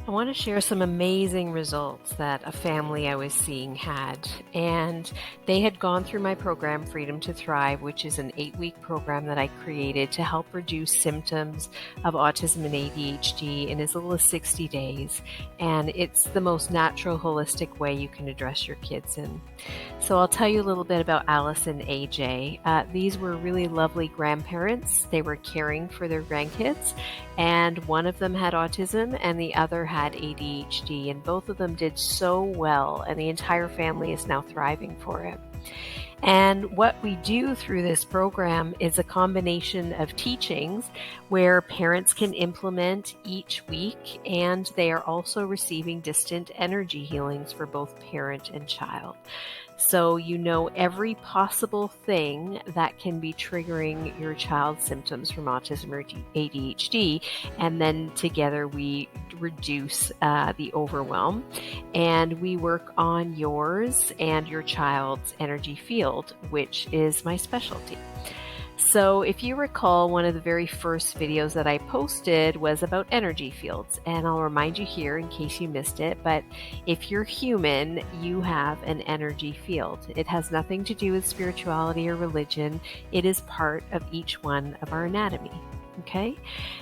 I want to share some amazing results that a family I was seeing had. And they had gone through my program, Freedom to Thrive, which is an 8-week program that I created to help reduce symptoms of autism and ADHD in as little as 60 days. And it's the most natural, holistic way you can address your kids in. So I'll tell you a little bit about Alice and AJ. These were really lovely grandparents. They were caring for their grandkids, and one of them had autism and the other had ADHD, and both of them did so well, and the entire family is now thriving for it. And what we do through this program is a combination of teachings where parents can implement each week, and they are also receiving distant energy healings for both parent and child. So you know every possible thing that can be triggering your child's symptoms from autism or ADHD, and then together we reduce the overwhelm, and we work on yours and your child's energy field, which is my specialty. So if you recall, one of the very first videos that I posted was about energy fields, and I'll remind you here in case you missed it, but if you're human, you have an energy field. It has nothing to do with spirituality or religion. It is part of each one of our anatomy. Okay,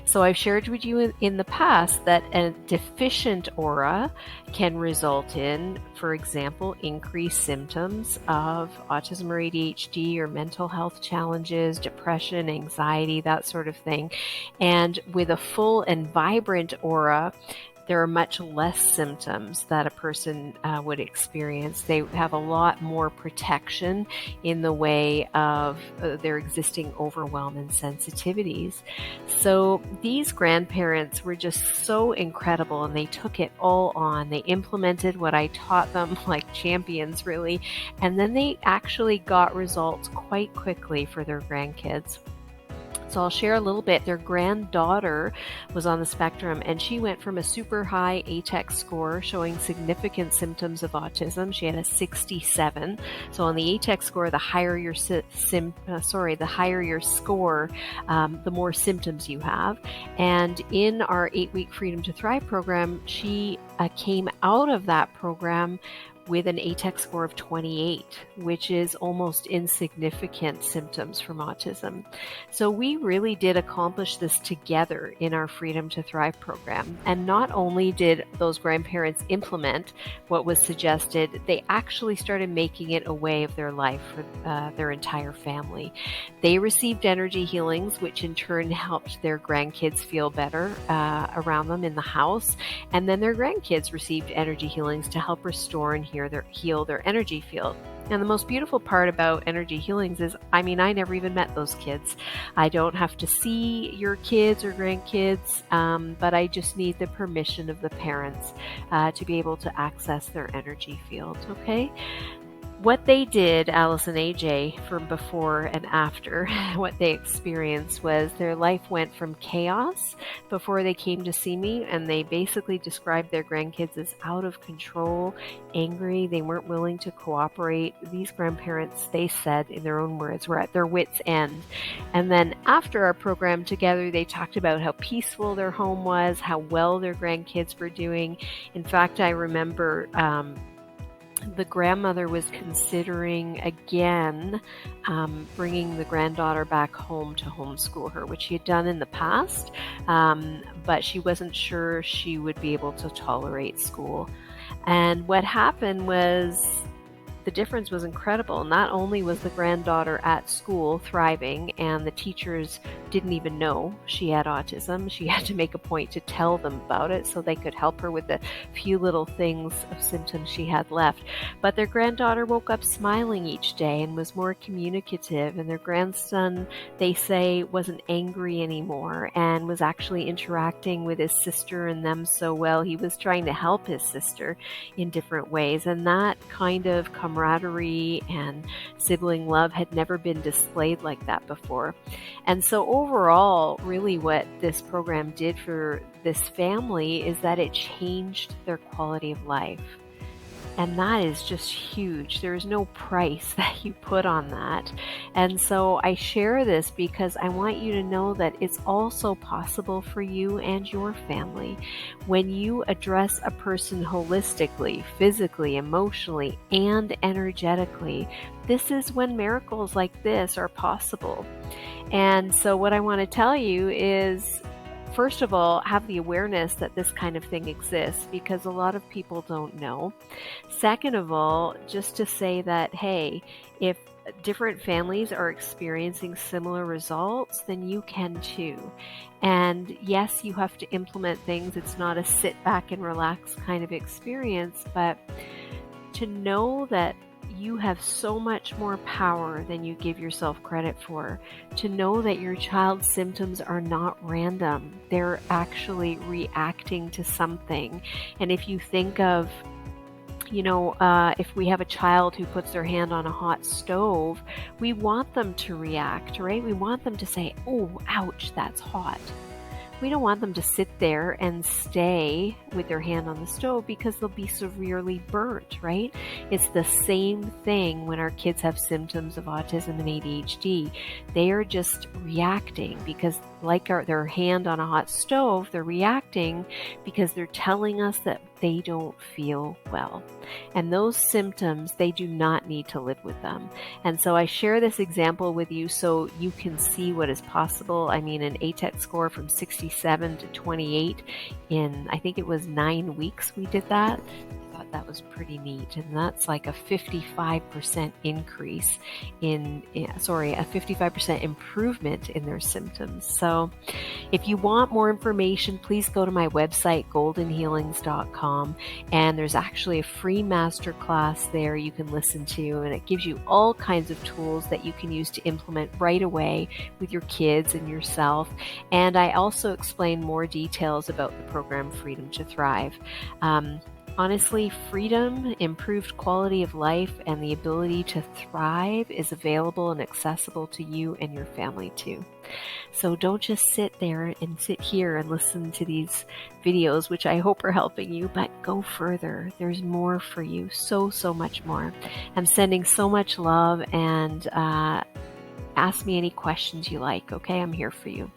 so I've shared with you in the past that a deficient aura can result in, for example, increased symptoms of autism or ADHD or mental health challenges, depression, anxiety, that sort of thing. And with a full and vibrant aura, there are much less symptoms that a person would experience. They have a lot more protection in the way of their existing overwhelm and sensitivities. So these grandparents were just so incredible, and they took it all on. They implemented what I taught them like champions, really, and then they actually got results quite quickly for their grandkids. So I'll share a little bit. Their granddaughter was on the spectrum, and she went from a super high ATEC score showing significant symptoms of autism. She had a 67. So on the ATEC score, the higher your score, the more symptoms you have. And in our 8-week Freedom to Thrive program, she came out of that program with an ATEC score of 28, which is almost insignificant symptoms from autism. So we really did accomplish this together in our Freedom to Thrive program. And not only did those grandparents implement what was suggested, they actually started making it a way of their life for their entire family. They received energy healings, which in turn helped their grandkids feel better around them in the house. And then their grandkids received energy healings to help restore and heal their energy field. And the most beautiful part about energy healings is, I never even met those kids. I don't have to see your kids or grandkids, but I just need the permission of the parents to be able to access their energy field, okay? What they did, Alice and AJ, from before and after, what they experienced was their life went from chaos before they came to see me, and they basically described their grandkids as out of control, angry. They weren't willing to cooperate. These grandparents, they said in their own words, were at their wits' end. And then after our program together, they talked about how peaceful their home was, how well their grandkids were doing. In fact, I remember the grandmother was considering again bringing the granddaughter back home to homeschool her, which she had done in the past, but she wasn't sure she would be able to tolerate school. And what happened was the difference was incredible. Not only was the granddaughter at school thriving, and the teachers didn't even know she had autism. She had to make a point to tell them about it so they could help her with the few little things of symptoms she had left. But their granddaughter woke up smiling each day and was more communicative, and their grandson, they say, wasn't angry anymore and was actually interacting with his sister and them so well. He was trying to help his sister in different ways, and that kind of camaraderie and sibling love had never been displayed like that before. And so overall, really what this program did for this family is that it changed their quality of life. And that is just huge. There's no price that you put on that. And so I share this because I want you to know that it's also possible for you and your family. When you address a person holistically, physically, emotionally, and energetically, this is when miracles like this are possible. And so what I want to tell you is, first of all, have the awareness that this kind of thing exists, because a lot of people don't know. Second of all, just to say that, hey, if different families are experiencing similar results, then you can too. And yes, you have to implement things. It's not a sit back and relax kind of experience, but to know that you have so much more power than you give yourself credit for. To know that your child's symptoms are not random. They're actually reacting to something. And if you think of, if we have a child who puts their hand on a hot stove, we want them to react, right? We want them to say, oh, ouch, that's hot. We don't want them to sit there and stay with their hand on the stove because they'll be severely burnt, right? It's the same thing when our kids have symptoms of autism and ADHD. They are just reacting because, like their hand on a hot stove, they're reacting because they're telling us that they don't feel well. And those symptoms, they do not need to live with them. And so I share this example with you so you can see what is possible. I mean, an ATEC score from 67 to 28 in, I think it was 9 weeks we did that. I thought that was pretty neat. And that's like a 55% increase a 55% improvement in their symptoms. So if you want more information, please go to my website, goldenhealings.com, and there's actually a free masterclass there you can listen to, and it gives you all kinds of tools that you can use to implement right away with your kids and yourself. And I also explain more details about the program Freedom to Thrive. Honestly, freedom, improved quality of life, and the ability to thrive is available and accessible to you and your family too. So don't just sit there and sit here and listen to these videos, which I hope are helping you, but go further. There's more for you, so much more. I'm sending so much love, and ask me any questions you like, okay? I'm here for you.